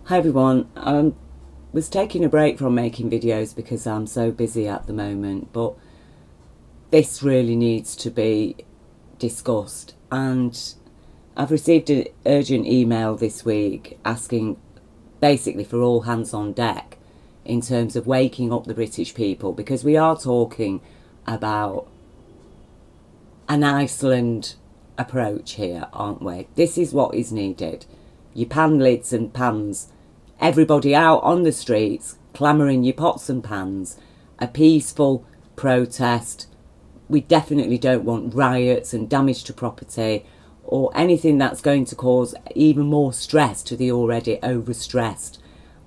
Hi everyone, I was taking a break from making videos because I'm so busy at the moment, but this really needs to be discussed, and I've received an urgent email this week asking basically for all hands on deck in terms of waking up the British people, because we are talking about an Iceland approach here, aren't we? This is what is needed. Your pan lids and pans, everybody out on the streets clamouring your pots and pans, a peaceful protest. We definitely don't want riots and damage to property or anything that's going to cause even more stress to the already overstressed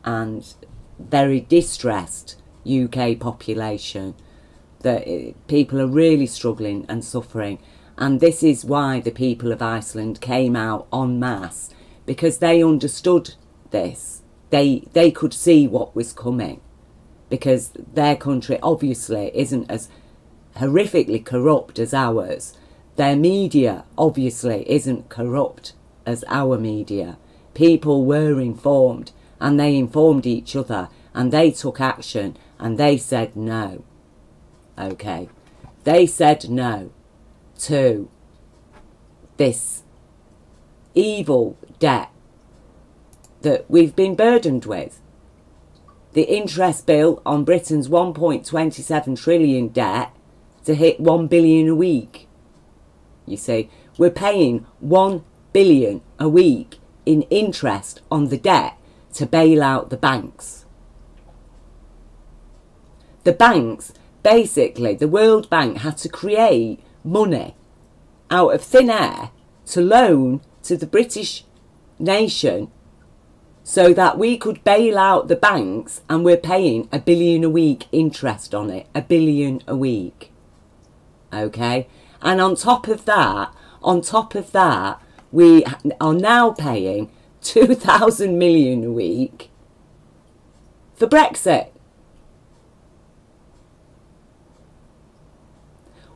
and very distressed UK population. That people are really struggling and suffering, and this is why the people of Iceland came out en masse, because they understood this. They could see what was coming, because their country obviously isn't as horrifically corrupt as ours. Their media obviously isn't corrupt as our media. People were informed, and they informed each other, and they took action, and they said no. Okay, they said no to this evil debt that we've been burdened with. The interest bill on Britain's 1.27 trillion debt to hit 1 billion a week. You see, we're paying 1 billion a week in interest on the debt to bail out the banks. The banks, basically, the World Bank had to create money out of thin air to loan to the British nation so that we could bail out the banks, and we're paying 1 billion a week interest on it. 1 billion a week. Okay? And on top of that, we are now paying 2,000 million a week for Brexit.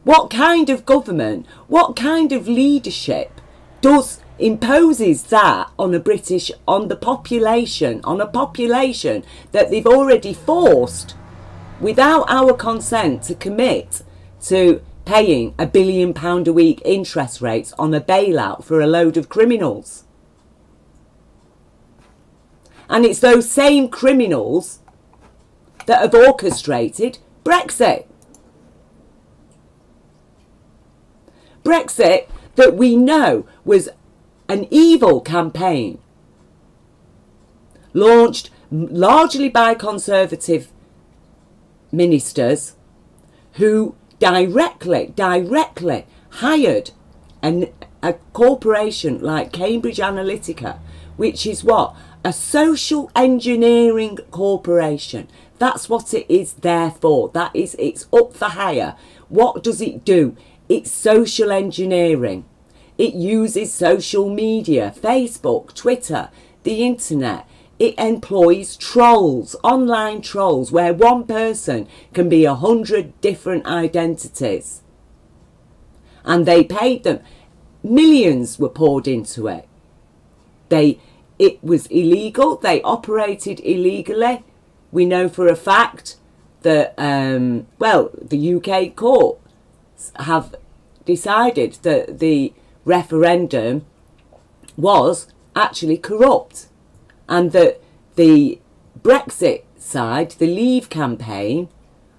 What kind of government, what kind of leadership imposes that on the population, on a population that they've already forced without our consent to commit to paying £1 billion a week interest rates on a bailout for a load of criminals? And it's those same criminals that have orchestrated Brexit. Brexit that we know was an evil campaign launched largely by Conservative ministers who directly hired a corporation like Cambridge Analytica, which is what? A social engineering corporation. That's what it is there for. It's up for hire. What does it do? It's social engineering. It uses social media, Facebook, Twitter, the internet. It employs trolls, online trolls, where one person can be 100 different identities. And they paid them. Millions were poured into it. It was illegal. They operated illegally. We know for a fact that, the UK court have decided that the referendum was actually corrupt, and that the Brexit side, the Leave campaign,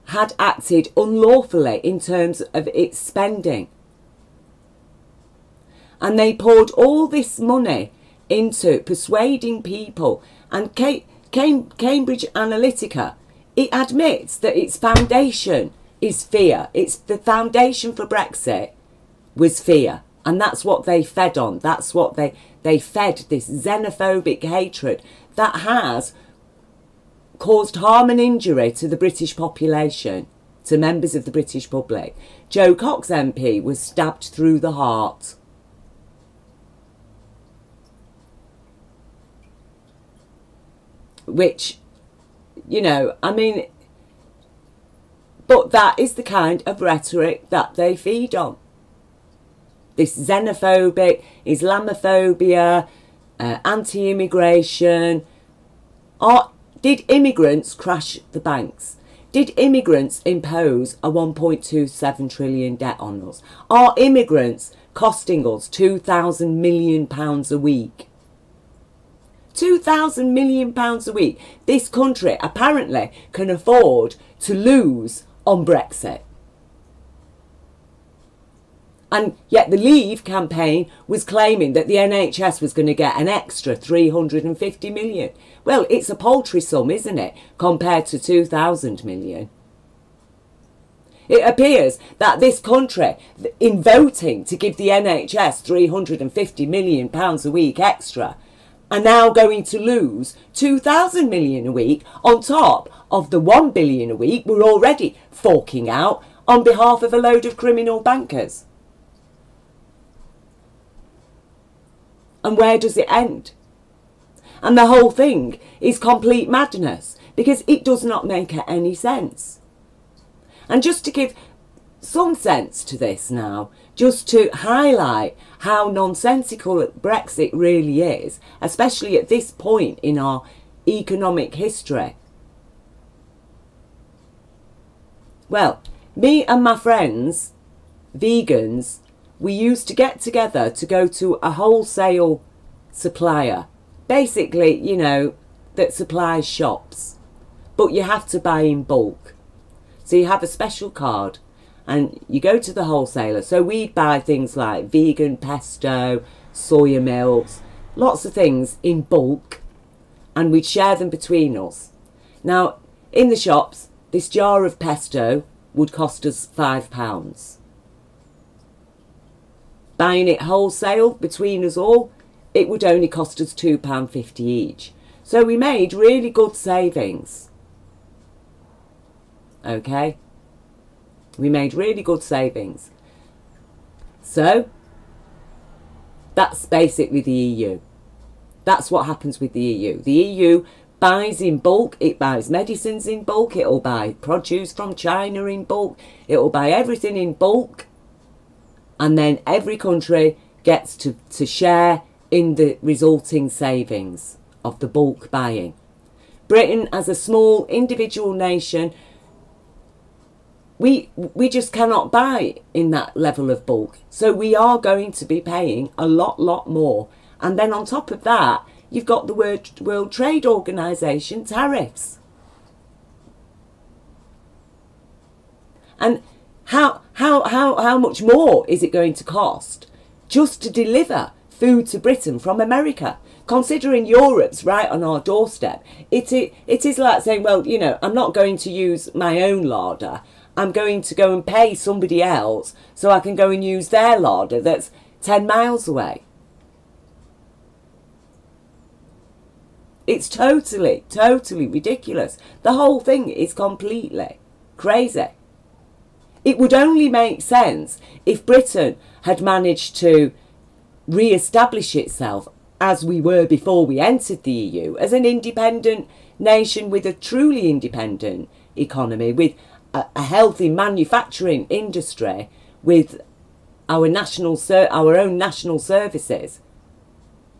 had acted unlawfully in terms of its spending. And they poured all this money into persuading people, and Cambridge Analytica, it admits that its foundation is fear. It's the foundation for Brexit was fear, and that's what they fed on. That's what they fed, this xenophobic hatred that has caused harm and injury to the British population, to members of the British public. Jo Cox MP was stabbed through the heart. Which, you know, I mean, but that is the kind of rhetoric that they feed on. This xenophobic, Islamophobia, anti-immigration, Did immigrants crash the banks? Did immigrants impose a 1.27 trillion debt on us? Are immigrants costing us £2,000 million a week? £2,000 million a week. This country apparently can afford to lose on Brexit. And yet the Leave campaign was claiming that the NHS was going to get an extra 350 million. Well, it's a paltry sum, isn't it, compared to 2,000 million? It appears that this country, in voting to give the NHS £350 million a week extra, are now going to lose 2,000 million a week on top of the 1 billion a week we're already forking out on behalf of a load of criminal bankers. And where does it end? And the whole thing is complete madness because it does not make any sense. And just to give some sense to this now, just to highlight how nonsensical Brexit really is, especially at this point in our economic history. Well, me and my friends, vegans, we used to get together to go to a wholesale supplier. Basically, you know, that supplies shops. But you have to buy in bulk. So you have a special card and you go to the wholesaler. So we'd buy things like vegan pesto, soya milks, lots of things in bulk. And we'd share them between us. Now, in the shops, this jar of pesto would cost us £5. Buying it wholesale between us all, it would only cost us £2.50 each. So we made really good savings. Okay? We made really good savings. So, that's basically the EU. That's what happens with the EU. The EU buys in bulk, it buys medicines in bulk, it'll buy produce from China in bulk, it'll buy everything in bulk. And then every country gets to share in the resulting savings of the bulk buying. Britain, as a small individual nation, we just cannot buy in that level of bulk. So we are going to be paying a lot more. And then on top of that, you've got the World Trade Organization tariffs. And how much more is it going to cost just to deliver food to Britain from America? Considering Europe's right on our doorstep, it is like saying, well, you know, I'm not going to use my own larder. I'm going to go and pay somebody else so I can go and use their larder that's 10 miles away. It's totally ridiculous. The whole thing is completely crazy. It would only make sense if Britain had managed to re-establish itself as we were before we entered the EU, as an independent nation with a truly independent economy, with a healthy manufacturing industry, with our own national services,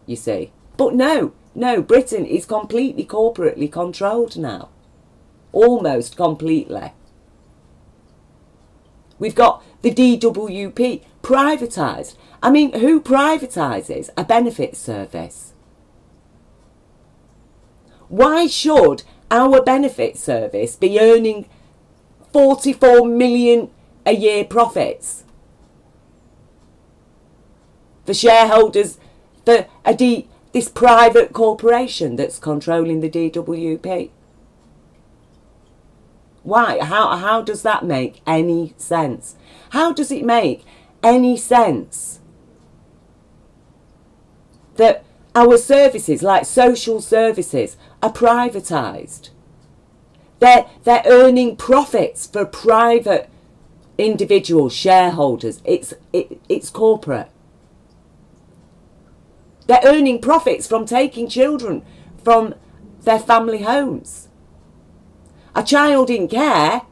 you see. But no, Britain is completely corporately controlled now. Almost completely. We've got the DWP privatised. I mean, who privatises a benefit service? Why should our benefit service be earning 44 million a year profits for shareholders, for this private corporation that's controlling the DWP? Why? How does that make any sense? How does it make any sense that our services, like social services, are privatised? They're earning profits for private individual shareholders. It's corporate. They're earning profits from taking children from their family homes. A child in care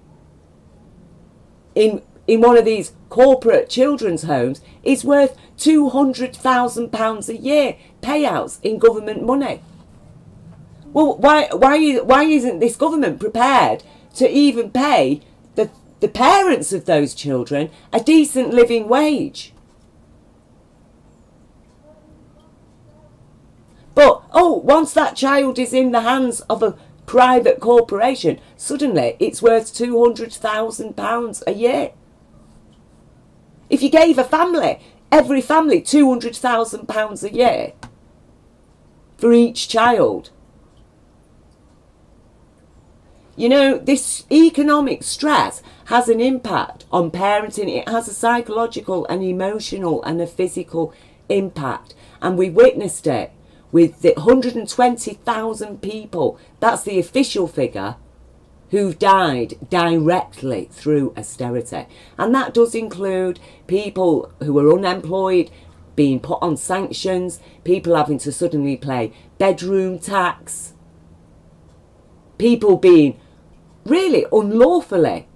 in one of these corporate children's homes is worth £200,000 a year payouts in government money. Well, why isn't this government prepared to even pay the parents of those children a decent living wage? But, oh, once that child is in the hands of a private corporation, suddenly it's worth £200,000 a year. If you gave every family £200,000 a year for each child, you know, this economic stress has an impact on parenting. It has a psychological and emotional and a physical impact. And we witnessed it with the 120,000 people, that's the official figure, who've died directly through austerity. And that does include people who are unemployed, being put on sanctions, people having to suddenly pay bedroom tax, people being really unlawfully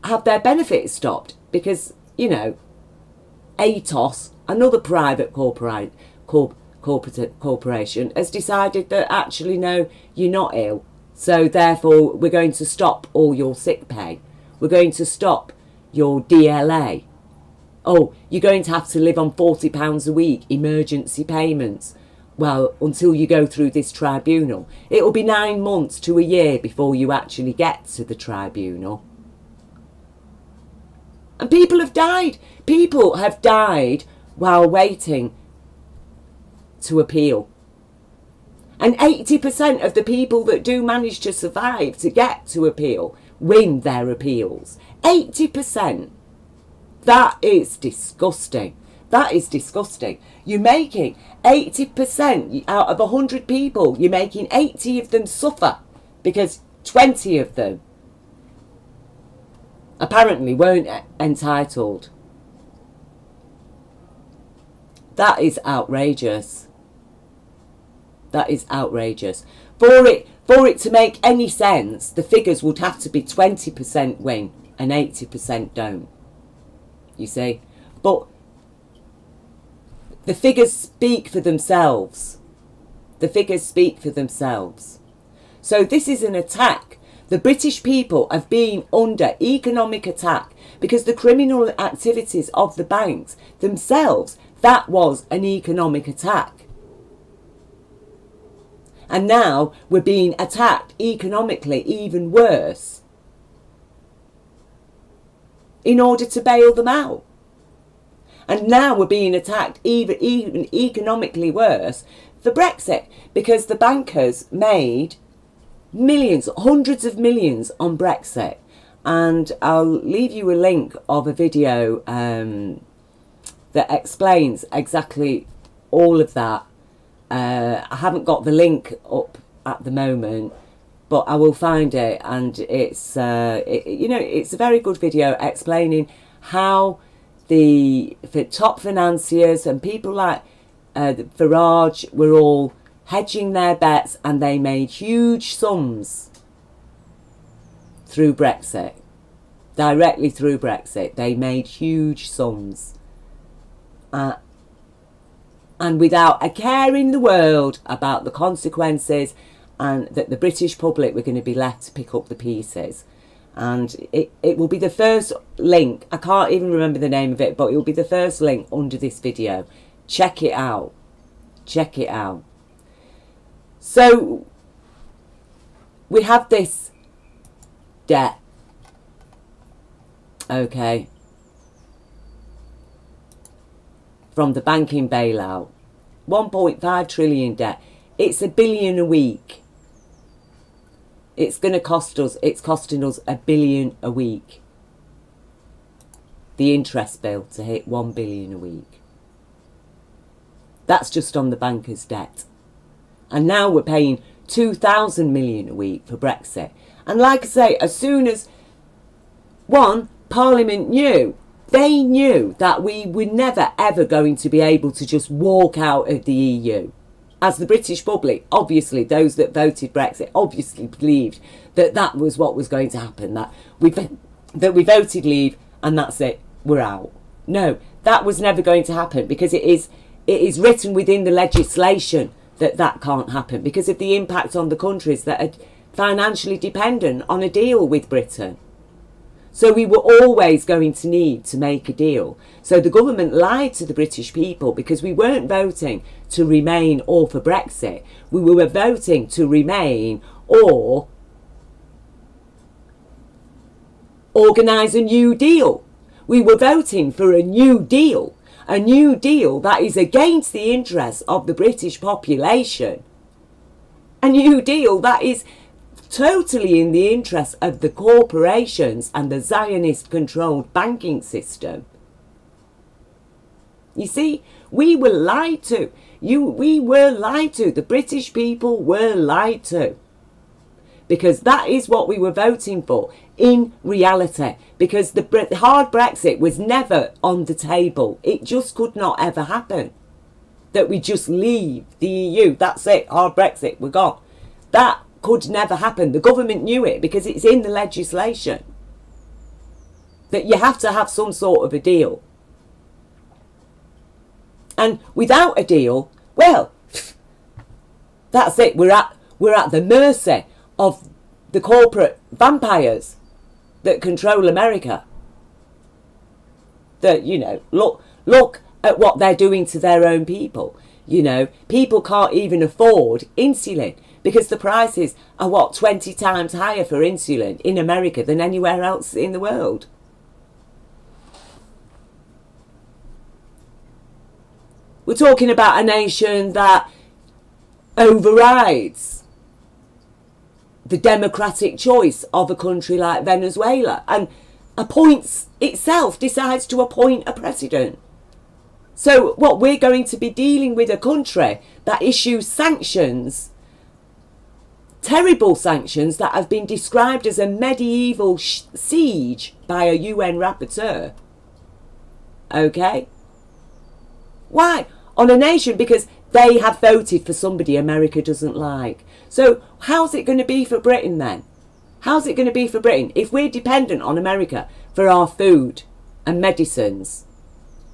have their benefits stopped because, you know, Atos, another private corporation, has decided that actually, no, you're not ill, so therefore we're going to stop all your sick pay. We're going to stop your DLA. Oh, you're going to have to live on £40 a week, emergency payments. Well, until you go through this tribunal. It'll be 9 months to a year before you actually get to the tribunal. And people have died. People have died while waiting to appeal. And 80% of the people that do manage to survive to get to appeal win their appeals. 80%. That is disgusting. That is disgusting. You're making 80% out of 100 people, you're making 80 of them suffer because 20 of them apparently weren't entitled. That is outrageous. That is outrageous. For it to make any sense, the figures would have to be 20% win and 80% don't. You see? But the figures speak for themselves. The figures speak for themselves. So this is an attack. The British people have been under economic attack because the criminal activities of the banks themselves, that was an economic attack. And now we're being attacked economically even worse in order to bail them out. And now we're being attacked even economically worse for Brexit because the bankers made millions, hundreds of millions on Brexit. And I'll leave you a link of a video that explains exactly all of that. I haven't got the link up at the moment, but I will find it, and it's you know, it's a very good video explaining how the top financiers and people like Farage were all hedging their bets, and they made huge sums through Brexit. Directly through Brexit, they made huge sums. And without a care in the world about the consequences, and that the British public were going to be left to pick up the pieces. And it will be the first link, I can't even remember the name of it, but it will be the first link under this video. Check it out. Check it out. So we have this debt. Okay. From the banking bailout. 1.5 trillion debt. It's £1 billion a week. It's going to cost us, it's costing us £1 billion a week. The interest bill to hit £1 billion a week. That's just on the bankers' debt. And now we're paying 2,000 million a week for Brexit. And like I say, as soon as Parliament knew, they knew that we were never ever going to be able to just walk out of the EU. As the British public, obviously those that voted Brexit obviously believed that that was what was going to happen, that we voted leave and that's it, we're out. No, that was never going to happen because it is written within the legislation that that can't happen because of the impact on the countries that are financially dependent on a deal with Britain. So we were always going to need to make a deal. So the government lied to the British people because we weren't voting to remain or for Brexit. We were voting to remain or organise a new deal. We were voting for a new deal that is against the interests of the British population. A new deal that is totally in the interest of the corporations and the Zionist-controlled banking system. You see, we were lied to. We were lied to. The British people were lied to. Because that is what we were voting for in reality. Because the hard Brexit was never on the table. It just could not ever happen. That we just leave the EU. That's it. Hard Brexit. We're gone. That could never happen. The government knew it because it's in the legislation. That you have to have some sort of a deal. And without a deal, well, that's it. We're at the mercy of the corporate vampires that control America. That, you know, look at what they're doing to their own people. You know, people can't even afford insulin because the prices are, what, 20 times higher for insulin in America than anywhere else in the world. We're talking about a nation that overrides the democratic choice of a country like Venezuela and decides to appoint a president. So what, we're going to be dealing with a country that issues sanctions, terrible sanctions that have been described as a medieval siege by a UN rapporteur. Okay? Why? On a nation because they have voted for somebody America doesn't like. So how's it going to be for Britain then? How's it going to be for Britain if we're dependent on America for our food and medicines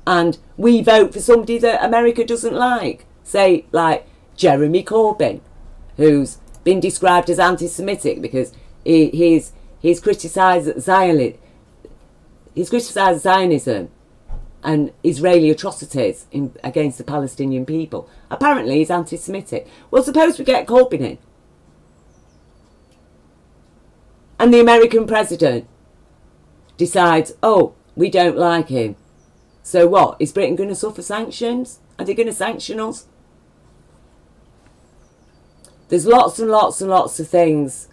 and we vote for somebody that America doesn't like? Say like Jeremy Corbyn, who's been described as anti-Semitic because he's criticised Zionism and Israeli atrocities against the Palestinian people. Apparently he's anti-Semitic. Well, suppose we get Corbyn in. And the American president decides, oh, we don't like him. So what? Is Britain going to suffer sanctions? Are they going to sanction us? There's lots and lots and lots of things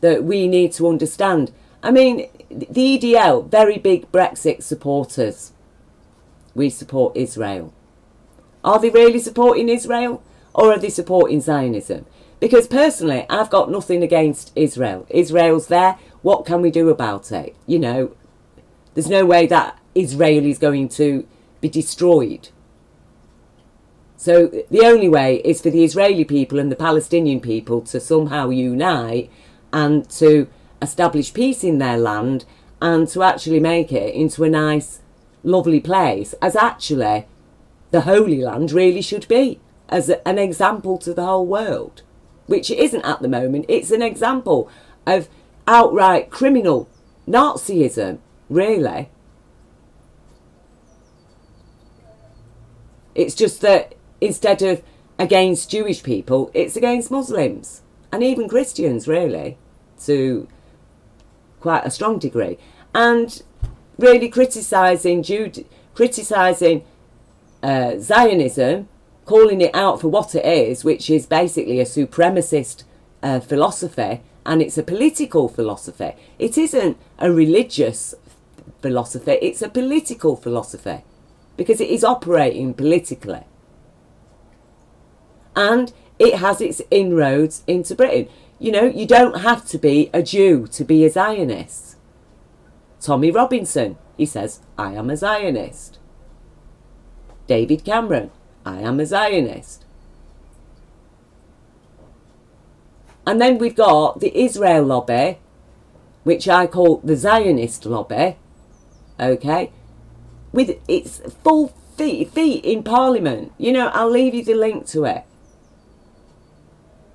that we need to understand. I mean, the EDL, very big Brexit supporters. We support Israel. Are they really supporting Israel? Or are they supporting Zionism? Because personally, I've got nothing against Israel. Israel's there. What can we do about it? You know, there's no way that Israel is going to be destroyed. So the only way is for the Israeli people and the Palestinian people to somehow unite and to establish peace in their land and to actually make it into a nice, lovely place, as actually the Holy Land really should be, as an example to the whole world, which it isn't at the moment. It's an example of outright criminal Nazism, really. It's just that instead of against Jewish people, it's against Muslims and even Christians, really, to quite a strong degree. And really criticising Zionism, calling it out for what it is, which is basically a supremacist philosophy, and it's a political philosophy. It isn't a religious philosophy, it's a political philosophy, because it is operating politically. And it has its inroads into Britain. You know, you don't have to be a Jew to be a Zionist. Tommy Robinson, he says, I am a Zionist. David Cameron, I am a Zionist. And then we've got the Israel lobby, which I call the Zionist lobby, okay, with its full feet in Parliament. You know, I'll leave you the link to it.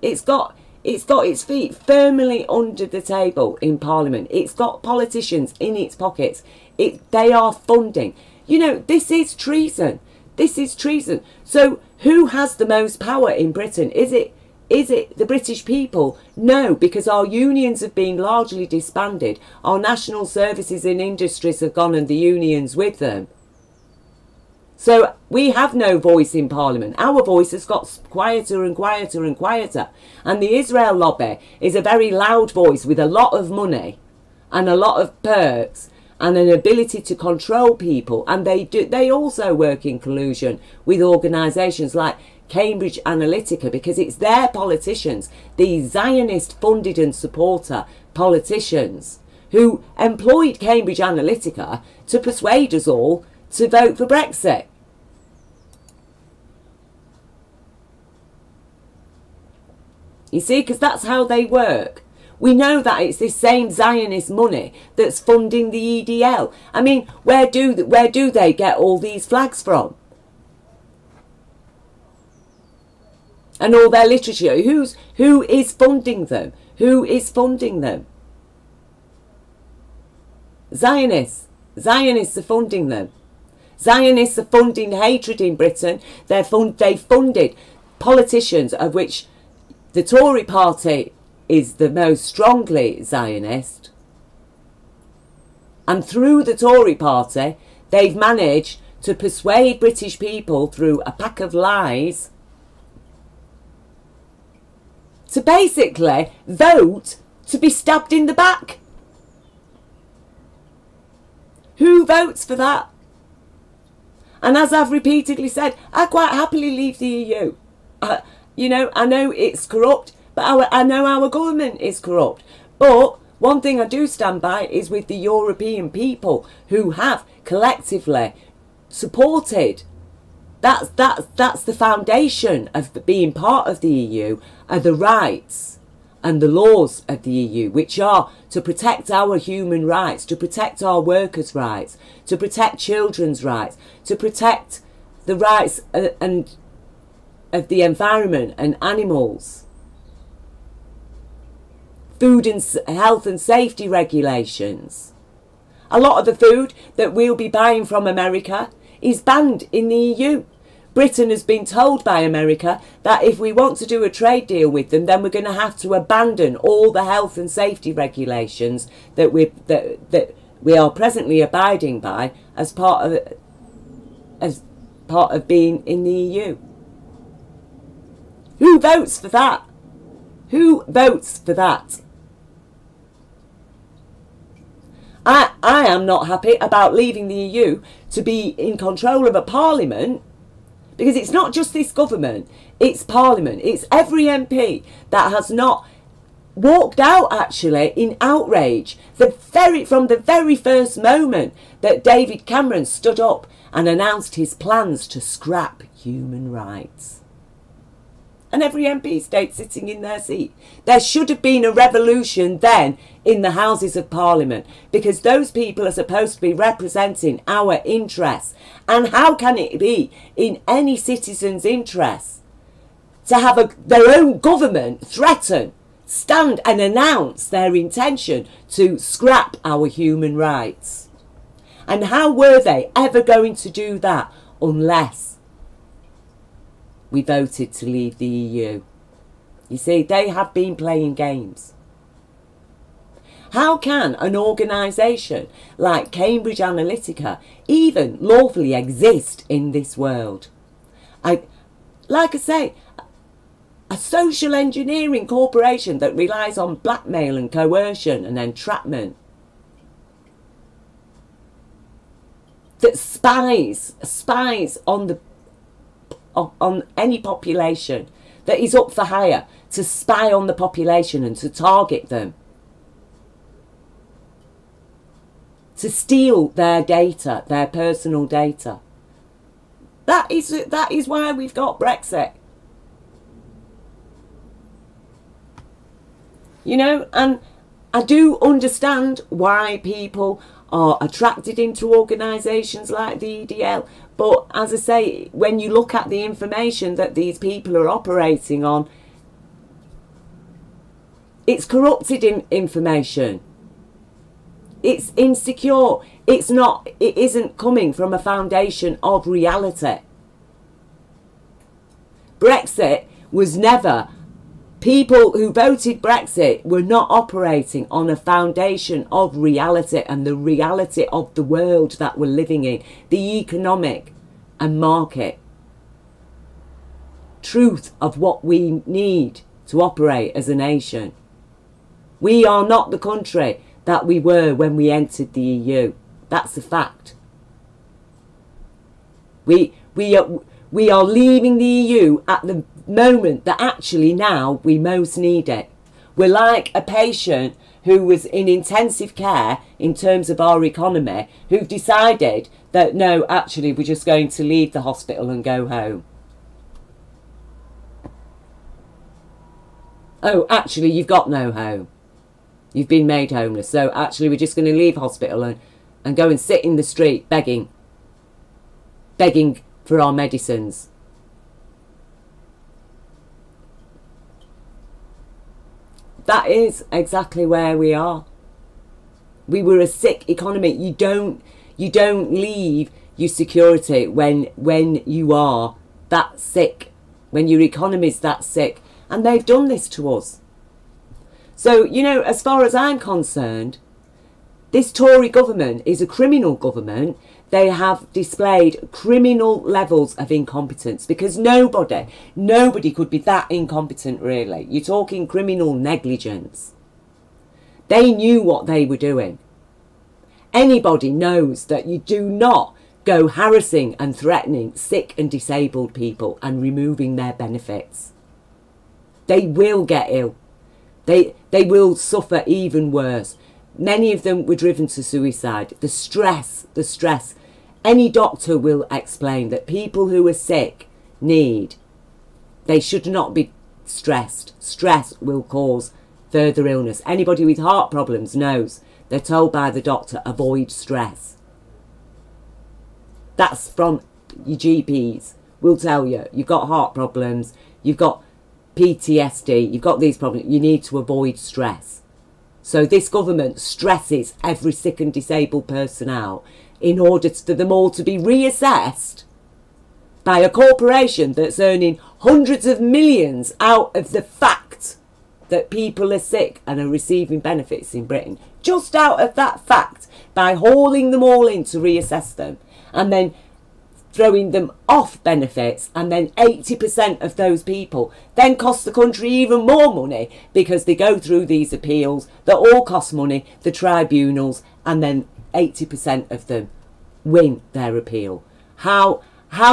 It's got its feet firmly under the table in Parliament. It's got politicians in its pockets. They are funding. You know, this is treason. This is treason. So who has the most power in Britain? Is it the British people? No, because our unions have been largely disbanded. Our national services and industries have gone and the unions with them. So we have no voice in Parliament. Our voice has got quieter and quieter and quieter. And the Israel lobby is a very loud voice with a lot of money and a lot of perks and an ability to control people. And they also work in collusion with organisations like Cambridge Analytica, because it's their politicians, these Zionist funded and supporter politicians, who employed Cambridge Analytica to persuade us all to vote for Brexit. You see, because that's how they work. We know that it's this same Zionist money that's funding the EDL. I mean, where do they get all these flags from? And all their literature. Who is funding them? Who is funding them? Zionists. Zionists are funding them. Zionists are funding hatred in Britain. They funded politicians, of which the Tory Party is the most strongly Zionist. And through the Tory Party, they've managed to persuade British people through a pack of lies to basically vote to be stabbed in the back. Who votes for that? And as I've repeatedly said, I quite happily leave the EU. You know, I know it's corrupt, but I know our government is corrupt. But one thing I do stand by is with the European people who have collectively supported. That's the foundation of being part of the EU, are the rights and the laws of the EU, which are to protect our human rights, to protect our workers' rights, to protect children's rights, to protect the rights and of the environment and animals, food and health and safety regulations. A lot of the food that we'll be buying from America is banned in the EU. Britain has been told by America that if we want to do a trade deal with them, then we're going to have to abandon all the health and safety regulations that we are presently abiding by as part of being in the EU. Who votes for that? Who votes for that? I am not happy about leaving the EU to be in control of a parliament, because it's not just this government, it's Parliament, it's every MP that has not walked out actually in outrage from the very first moment that David Cameron stood up and announced his plans to scrap human rights. And every MP stayed sitting in their seat. There should have been a revolution then in the Houses of Parliament, because those people are supposed to be representing our interests. And how can it be in any citizen's interest to have their own government threaten, stand and announce their intention to scrap our human rights? And how were they ever going to do that unless we voted to leave the EU? You see, they have been playing games. How can an organisation like Cambridge Analytica even lawfully exist in this world? Like I say, a social engineering corporation that relies on blackmail and coercion and entrapment, that spies on any population, that is up for hire to spy on the population and to target them, to steal their data, their personal data. That is why we've got Brexit. You know, and I do understand why people are attracted into organisations like the EDL. But as I say, when you look at the information that these people are operating on, It's corrupted information. It's insecure. It isn't coming from a foundation of reality. Brexit was never, people who voted Brexit were not operating on a foundation of reality and the reality of the world that we're living in, the economic and market truth of what we need to operate as a nation. We are not the country that we were when we entered the EU. That's a fact. We are leaving the EU at the moment that actually now we most need it. We're like a patient who was in intensive care in terms of our economy, who decided that no, actually we're just going to leave the hospital and go home. Oh, actually you've got no home. You've been made homeless. So actually we're just going to leave hospital and go and sit in the street begging for our medicines. That is exactly where we are. We were a sick economy. You don't leave your security when you are that sick, when your economy's that sick. And they've done this to us. So, you know, as far as I'm concerned, this Tory government is a criminal government. They have displayed criminal levels of incompetence, because nobody could be that incompetent, really. You're talking criminal negligence. They knew what they were doing. Anybody knows that you do not go harassing and threatening sick and disabled people and removing their benefits. They will get ill. They will suffer even worse. Many of them were driven to suicide. The stress. Any doctor will explain that people who are sick they should not be stressed. Stress will cause further illness. Anybody with heart problems knows they're told by the doctor, avoid stress. That's from your GPs. Will tell you, you've got heart problems, you've got PTSD, you've got these problems, you need to avoid stress. So this government stresses every sick and disabled person out in order for them all to be reassessed by a corporation that's earning hundreds of millions out of the fact that people are sick and are receiving benefits in Britain. Just out of that fact, by hauling them all in to reassess them and then throwing them off benefits, and then 80% of those people then cost the country even more money because they go through these appeals that all cost money, the tribunals, and then 80% of them win their appeal. How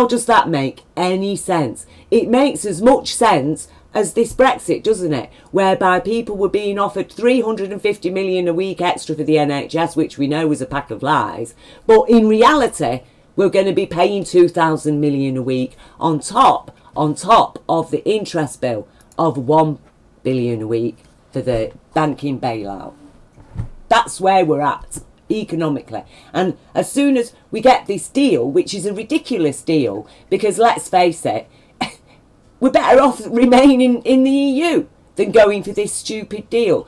does that make any sense? It makes as much sense as this Brexit, doesn't it? Whereby people were being offered 350 million a week extra for the NHS, which we know was a pack of lies, but in reality we're going to be paying 2,000 million a week on top of the interest bill of 1 billion a week for the banking bailout. That's where we're at economically. And as soon as we get this deal, which is a ridiculous deal, because let's face it, we're better off remaining in the EU than going for this stupid deal.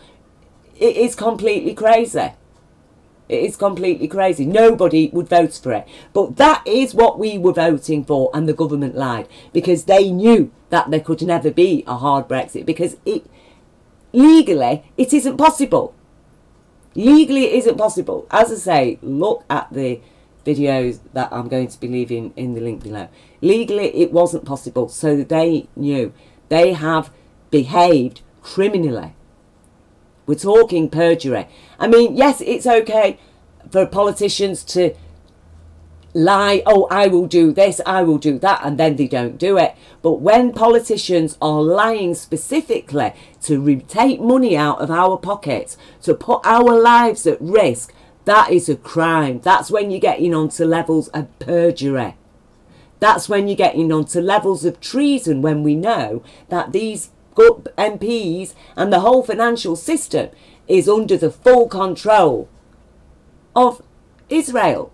It is completely crazy. It is completely crazy. Nobody would vote for it. But that is what we were voting for, and the government lied, because they knew that there could never be a hard Brexit, because legally it isn't possible. Legally it isn't possible. As I say, look at the videos that I'm going to be leaving in the link below. Legally it wasn't possible, so they knew. They have behaved criminally. We're talking perjury. I mean, yes, it's okay for politicians to lie, oh, I will do this, I will do that, and then they don't do it. But when politicians are lying specifically to take money out of our pockets, to put our lives at risk, that is a crime. That's when you're getting onto levels of perjury. That's when you're getting onto levels of treason, when we know that these good MPs and the whole financial system is under the full control of Israel,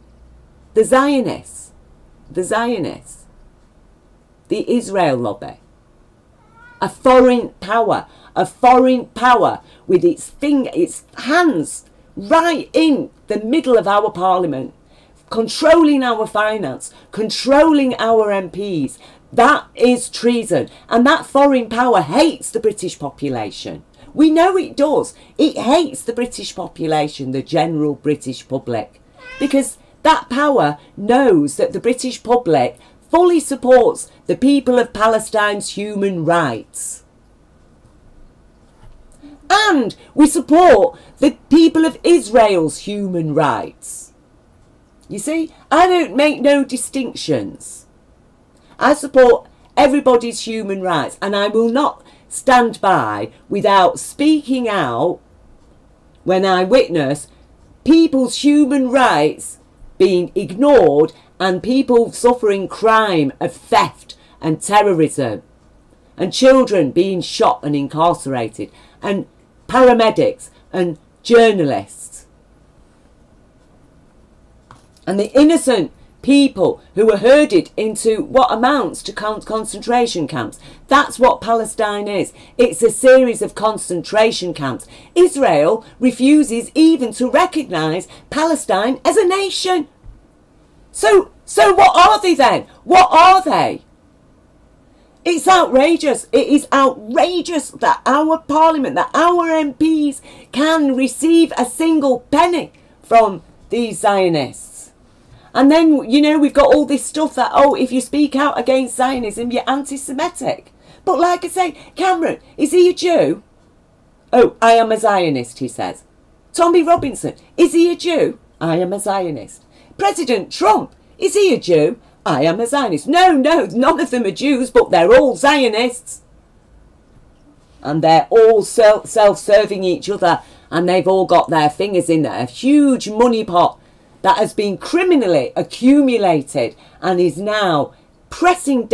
the Zionists, the Israel lobby. a foreign power with its hands right in the middle of our parliament, controlling our finance, controlling our MPs. That is treason. And that foreign power hates the British population. We know it does. It hates the British population, the general British public, because that power knows that the British public fully supports the people of Palestine's human rights. And we support the people of Israel's human rights. You see, I don't make no distinctions. I support everybody's human rights, and I will not stand by without speaking out when I witness people's human rights being ignored and people suffering crime of theft and terrorism and children being shot and incarcerated and paramedics and journalists and the innocent people who were herded into what amounts to concentration camps. That's what Palestine is. It's a series of concentration camps. Israel refuses even to recognise Palestine as a nation. So what are they then? What are they? It's outrageous. It is outrageous that our parliament, that our MPs can receive a single penny from these Zionists. And then, you know, we've got all this stuff that, oh, if you speak out against Zionism, you're anti-Semitic. But like I say, Cameron, is he a Jew? Oh, I am a Zionist, he says. Tommy Robinson, is he a Jew? I am a Zionist. President Trump, is he a Jew? I am a Zionist. No, none of them are Jews, but they're all Zionists. And they're all self-serving each other, and they've all got their fingers in a huge money pot that has been criminally accumulated and is now oppressing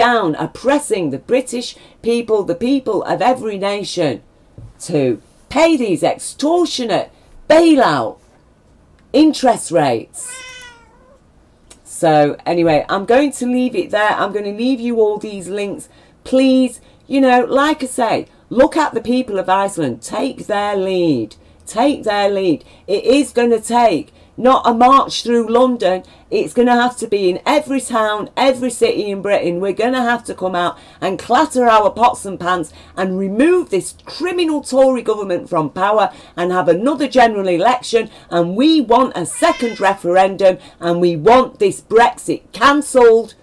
the British people, the people of every nation, to pay these extortionate bailout interest rates. So anyway, I'm going to leave it there. I'm going to leave you all these links. Please, you know, like I say, look at the people of Iceland. Take their lead. Take their lead. It is going to take not a march through London. It's going to have to be in every town, every city in Britain. We're going to have to come out and clatter our pots and pans and remove this criminal Tory government from power and have another general election. And we want a second referendum, and we want this Brexit cancelled,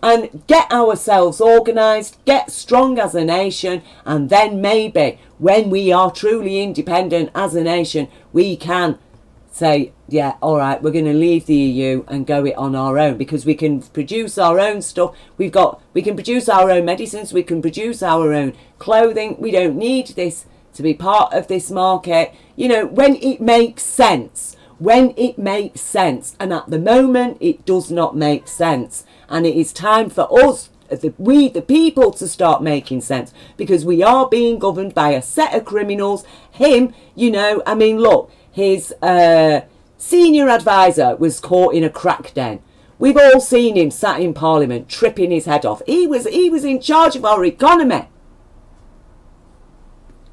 and get ourselves organised, get strong as a nation, and then maybe when we are truly independent as a nation, we can say, yeah, all right, we're going to leave the EU and go it on our own, because we can produce our own stuff. We can produce our own medicines. We can produce our own clothing. We don't need this to be part of this market. You know, when it makes sense, when it makes sense. And at the moment, it does not make sense. And it is time for us, we the people, to start making sense, because we are being governed by a set of criminals. Him, you know, I mean, look, his senior advisor was caught in a crack den. We've all seen him sat in Parliament tripping his head off. He was in charge of our economy.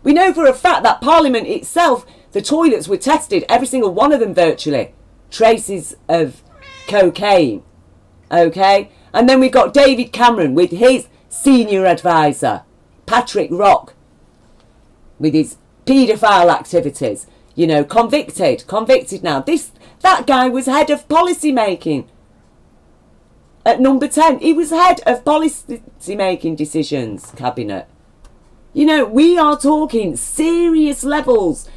We know for a fact that Parliament itself, the toilets were tested, every single one of them virtually. Traces of cocaine. Okay? And then we've got David Cameron with his senior advisor, Patrick Rock, with his paedophile activities. You know, convicted now. That guy was head of policy making at number 10. He was head of policy making decisions cabinet. You know, we are talking serious levels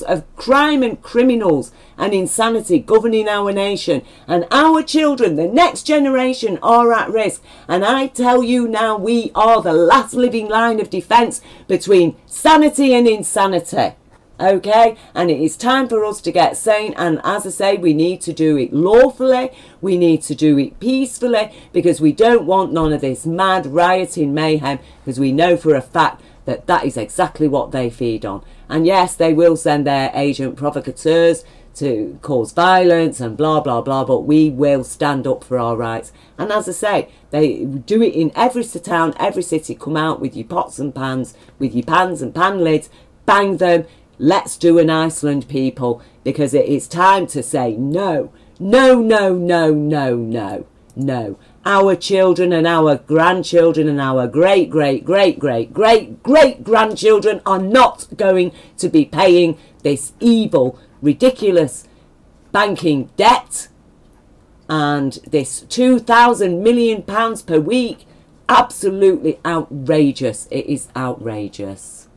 of crime and criminals and insanity governing our nation, and our children, the next generation, are at risk. And I tell you now, we are the last living line of defence between sanity and insanity. Okay, and it is time for us to get sane, and as I say, we need to do it lawfully, we need to do it peacefully, because we don't want none of this mad rioting mayhem, because we know for a fact that that is exactly what they feed on. And yes, they will send their agent provocateurs to cause violence and blah, blah, blah, but we will stand up for our rights. And as I say, they do it in every town, every city. Come out with your pots and pans, with your pans and pan lids, bang them. Let's do an Iceland, people, because it is time to say no. No, no, no, no, no, no. Our children and our grandchildren and our great, great, great, great, great, great grandchildren are not going to be paying this evil, ridiculous banking debt and this £2,000 million per week. Absolutely outrageous. It is outrageous.